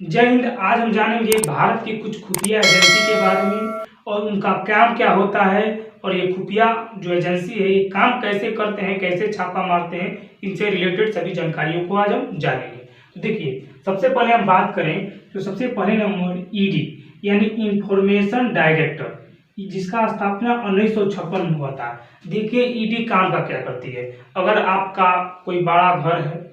जय हिंद। आज हम जानेंगे भारत की कुछ खुफिया एजेंसी के बारे में और उनका काम क्या होता है और ये खुफिया जो एजेंसी है ये काम कैसे करते हैं, कैसे छापा मारते हैं, इनसे रिलेटेड सभी जानकारियों को आज हम जानेंगे। तो देखिए, सबसे पहले हम बात करें तो सबसे पहले नंबर ईडी यानी इंफॉर्मेशन डायरेक्टर, जिसका स्थापना 1956 में हुआ था। देखिए ईडी काम का क्या करती है। अगर आपका कोई बड़ा घर है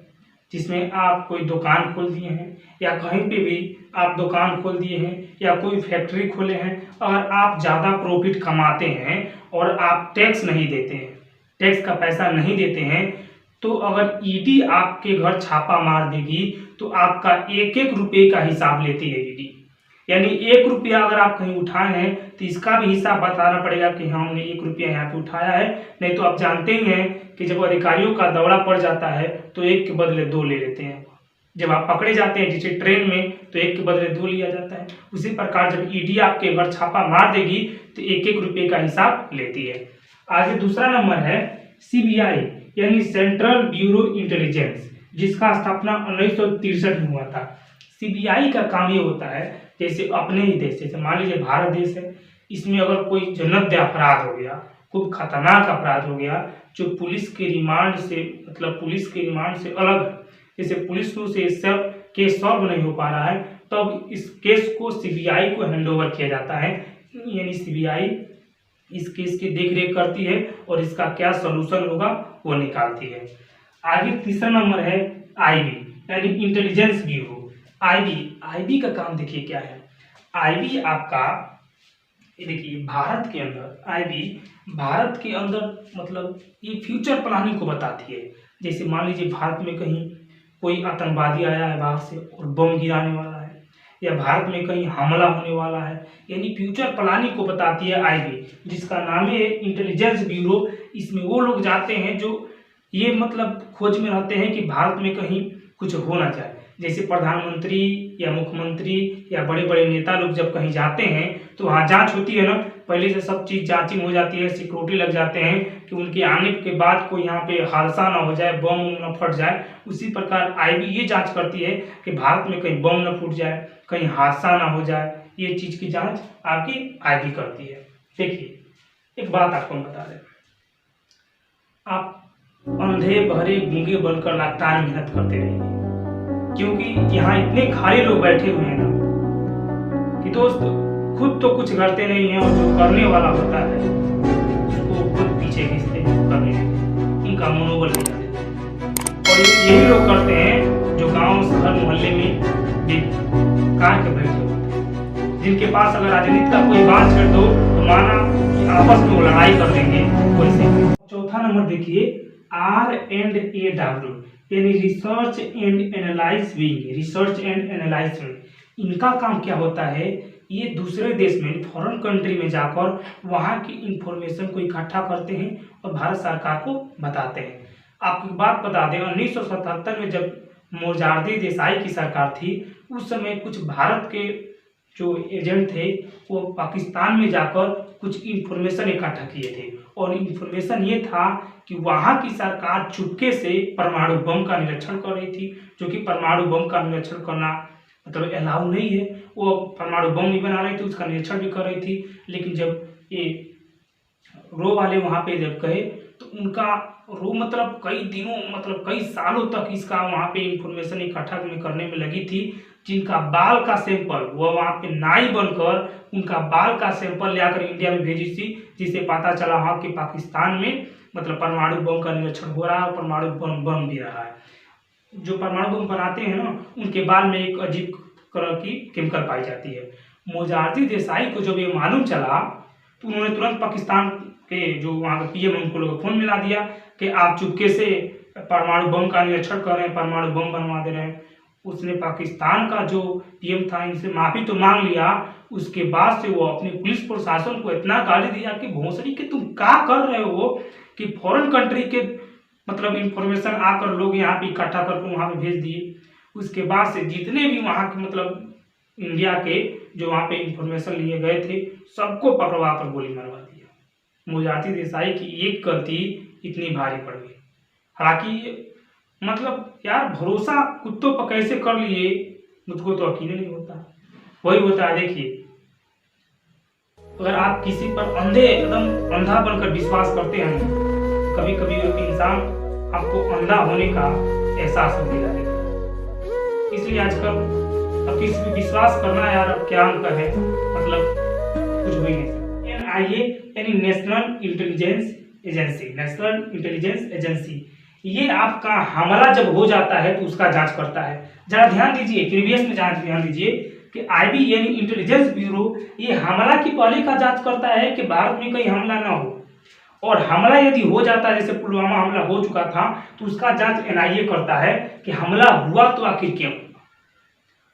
जिसमें आप कोई दुकान खोल दिए हैं या कहीं पे भी आप दुकान खोल दिए हैं या कोई फैक्ट्री खोले हैं, अगर आप ज़्यादा प्रॉफिट कमाते हैं और आप टैक्स नहीं देते हैं, टैक्स का पैसा नहीं देते हैं, तो अगर ईडी आपके घर छापा मार देगी तो आपका एक एक रुपये का हिसाब लेती है ईडी। यानी 1 रुपया अगर आप कहीं उठाए हैं तो इसका भी हिसाब बताना पड़ेगा कि हाँ हमने 1 रुपया यहाँ पे उठाया है। नहीं तो आप जानते ही हैं कि जब अधिकारियों का दौड़ा पड़ जाता है तो एक के बदले दो ले लेते हैं। जब आप पकड़े जाते हैं जैसे ट्रेन में तो एक के बदले दो लिया जाता है। उसी प्रकार जब ईडी आपके घर छापा मार देगी तो एक एक रुपये का हिसाब लेती है। आगे दूसरा नंबर है सीबीआई यानी सेंट्रल ब्यूरो इंटेलिजेंस, जिसका स्थापना 1963 में हुआ था। सीबीआई का काम ये होता है, जैसे अपने ही देश, जैसे मान लीजिए भारत देश है, इसमें अगर कोई जघन्य अपराध हो गया, खूब खतरनाक अपराध हो गया जो पुलिस के रिमांड से पुलिस के रिमांड से अलग है, जैसे पुलिस से सब केस सॉल्व नहीं हो पा रहा है, तब इस केस को सीबीआई को हैंडओवर किया जाता है। यानी सीबीआई इस केस की देख रेख करती है और इसका क्या सोल्यूशन होगा वो निकालती है। आगे तीसरा नंबर है आईबी यानी इंटेलिजेंस ब्यूरो। आईबी आईबी का काम देखिए क्या है। आईबी आपका देखिए भारत के अंदर, आईबी भारत के अंदर ये फ्यूचर प्लानिंग को बताती है। जैसे मान लीजिए भारत में कहीं कोई आतंकवादी आया है बाहर से और बम गिराने वाला है, या भारत में कहीं हमला होने वाला है, यानी फ्यूचर प्लानिंग को बताती है आईबी, जिसका नाम है इंटेलिजेंस ब्यूरो। इसमें वो लोग जाते हैं जो ये खोज में रहते हैं कि भारत में कहीं कुछ हो ना जाए। जैसे प्रधानमंत्री या मुख्यमंत्री या बड़े बड़े नेता लोग जब कहीं जाते हैं तो वहाँ जांच होती है ना, पहले से सब चीज़ जांचिंग हो जाती है, सिक्योरिटी लग जाते हैं कि उनके आने के बाद कोई यहाँ पे हादसा ना हो जाए, बम न फट जाए। उसी प्रकार आईबी ये जांच करती है कि भारत में कहीं बम न फूट जाए, कहीं हादसा ना हो जाए। ये चीज़ की जाँच आपकी आईबी करती है। देखिए एक बात आपको बता दें, आप अंधे बहरे गूंगे बनकर लगातार मेहनत करते रहिए, क्योंकि यहाँ इतने खाली लोग बैठे हुए हैं ना कि दोस्त खुद तो कुछ करते नहीं है और जो करने वाला होता है उसको खुद पीछे खींचते हैं करने में, उनका मनोबल गिरा देते हैं। और यही लोग करते हैं जो गांव शहर मोहल्ले में कार के बैठे होते हैं, जिनके पास अगर राजनीति का कोई बात छेड़ दो तो माना कि आपस में वो लड़ाई कर देंगे वैसे। चौथा नंबर देखिए R&AW यानी research and analyse wing. Research and analyse wing इनका काम क्या होता है, ये दूसरे देश में फॉरेन कंट्री में जाकर वहाँ की इंफॉर्मेशन को इकट्ठा करते हैं और भारत सरकार को बताते हैं। आपको एक बात बता दें, 1977 में जब मोरारजी देसाई की सरकार थी, उस समय कुछ भारत के जो एजेंट थे वो पाकिस्तान में जाकर कुछ इंफॉर्मेशन इकट्ठा किए थे, और इंफॉर्मेशन ये था कि वहाँ की सरकार चुपके से परमाणु बम का निरीक्षण कर रही थी, जो कि परमाणु बम का निरीक्षण करना अलाउ नहीं है। वो परमाणु बम भी बना रही थी, उसका निरीक्षण भी कर रही थी, लेकिन जब ये रो वाले वहाँ पे जब गए तो उनका रो कई दिनों कई सालों तक इसका वहाँ पे इंफॉर्मेशन इकट्ठा करने में लगी थी। जिनका बाल का सैंपल वह वहाँ पे नाई बनकर उनका बाल का सैंपल ले आकर इंडिया में भेजी थी, जिससे पता चला हाँ कि पाकिस्तान में परमाणु बम का निरीक्षण हो रहा है और परमाणु बम बन भी रहा है। जो परमाणु बम बनाते हैं ना उनके बाल में एक अजीब तरह की केमिकल पाई जाती है। मोरारजी देसाई को जब ये मालूम चला तो उन्होंने तुरंत पाकिस्तान के जो वहाँ का पीएम उनको लोग फोन मिला दिया कि आप चुपके से परमाणु बम का निरीक्षण कर रहे हैं, परमाणु बम बनवा दे रहे हैं। उसने पाकिस्तान का जो पीएम था इनसे माफी तो मांग लिया, उसके बाद से वो अपने पुलिस प्रशासन को इतना गाली दिया कि भोसड़ी के तुम क्या कर रहे हो कि फॉरेन कंट्री के इंफॉर्मेशन आकर लोग यहाँ पे इकट्ठा करके वहाँ पे भेज दिए। उसके बाद से जितने भी वहाँ के इंडिया के जो वहाँ पे इंफॉर्मेशन लिए गए थे सबको पकड़वा कर गोली मरवा दिया। मोरारजी देसाई की एक गलती इतनी भारी पड़ गई। हालांकि यार भरोसा कुत्तों पर कैसे कर लिए मुझको तो यकीन नहीं होता। वही होता है, देखिए अगर आप किसी पर अंधे एकदम अंधा बनकर विश्वास करते हैं, कभी कभी एक इंसान आपको अंधा होने का एहसास हो दिला देगा। इसलिए आजकल अब किसी पे विश्वास करना यार अब क्या अंतर है, मतलब कुछ हो ही नहीं सकता। NIA यानी national intelligence agency, national intelligence agency, ये आपका हमला जब हो जाता है तो उसका जांच करता है। जरा ध्यान दीजिए, प्रीवियस में जांच ध्यान दीजिए कि IB यानी इंटेलिजेंस ब्यूरो ये हमला की पहले का जांच करता है कि भारत में कहीं हमला ना हो, और हमला यदि हो जाता है, जैसे पुलवामा हमला हो चुका था, तो उसका जांच NIA करता है कि हमला हुआ तो आखिर क्यों।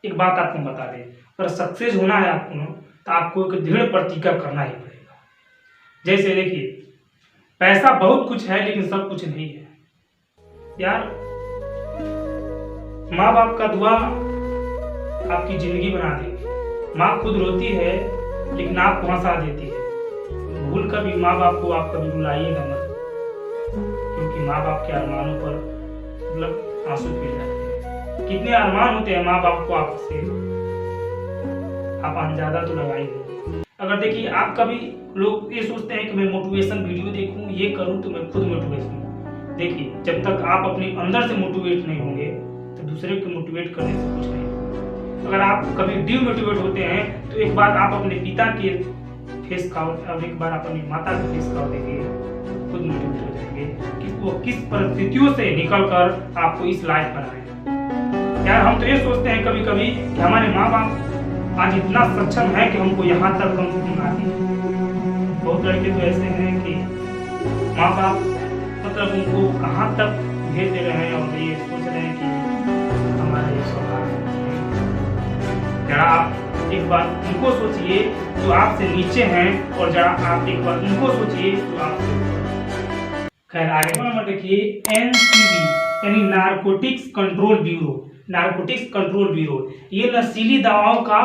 एक बात आपको बता दें, अगर सक्सेस होना है आपको तो आपको एक दृढ़ प्रतिज्ञा करना ही पड़ेगा। जैसे देखिए पैसा बहुत कुछ है लेकिन सब कुछ नहीं है यार। माँ बाप का दुआ आपकी जिंदगी बना देगी। माँ खुद रोती है लेकिन आपको हंसा देती है। भूल कर भी माँ बाप को आप कभी रुलाइएगा मत, क्योंकि माँ बाप के अरमानों पर मतलब आंसू फिर जाते हैं। कितने अरमान होते हैं माँ बाप को आपसे, आप अंदाजा तो लगाइए। अगर देखिए आप कभी लोग ये सोचते हैं कि मैं मोटिवेशन वीडियो देखूं, ये करूं तो मैं खुद मोटिवेशन हूं। देखिए जब तक आप अपने अंदर से मोटिवेट नहीं होंगे तो दूसरे को मोटिवेट करने से कुछ नहीं होगा। अगर आप कभी डिमोटिवेट होते हैं तो एक बार आप अपने पिता के फेस का और एक बार आप अपनी माता के फेस का देखिए, खुद मोटिवेट हो जाएंगे कि वो किस परिस्थितियों से निकल कर आपको इस लायक बनाए। यार हम तो ये सोचते हैं कभी कभी कि हमारे माँ बाप आज इतना सक्षम है कि हमको यहाँ तक कम से कम आती है। बहुत लड़के तो ऐसे हैं कि माँ बाप मतलब उनको कहाँ तक भेज दे रहे हैं और ये सोच रहे हैं कि हमारा ये स्वभाव है। जरा आप एक बार उनको सोचिए जो आपसे नीचे हैं, और जरा आप एक बार उनको सोचिए जो आपसे। खैर आगे नंबर देखिए, NCB यानी narcotics control bureau. Narcotics control bureau ये नशीली दवाओं का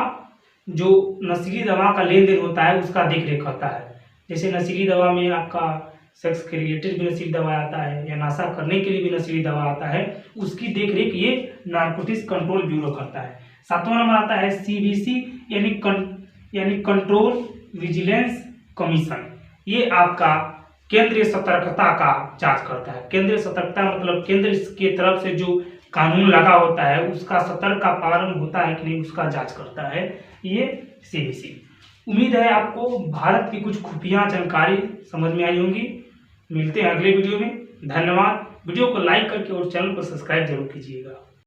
जो नशीली दवा का लेन देन होता है उसका देख रेख करता है। जैसे नशीली दवा में आपका सेक्स के रिलेटेड भी नशीली दवा आता है या नशा करने के लिए भी नशीली दवा आता है, उसकी देख रेख ये नारकोटिक्स कंट्रोल ब्यूरो करता है। 7वां नंबर आता है CVC यानी कंट्रोल विजिलेंस कमीशन। ये आपका केंद्रीय सतर्कता का जांच करता है। केंद्रीय सतर्कता मतलब केंद्र की तरफ से जो कानून लगा होता है उसका सतर्क का पालन होता है कि नहीं उसका जांच करता है ये CVC। उम्मीद है आपको भारत की कुछ खुफिया जानकारी समझ में आई होंगी। मिलते हैं अगले वीडियो में। धन्यवाद। वीडियो को लाइक करके और चैनल को सब्सक्राइब जरूर कीजिएगा।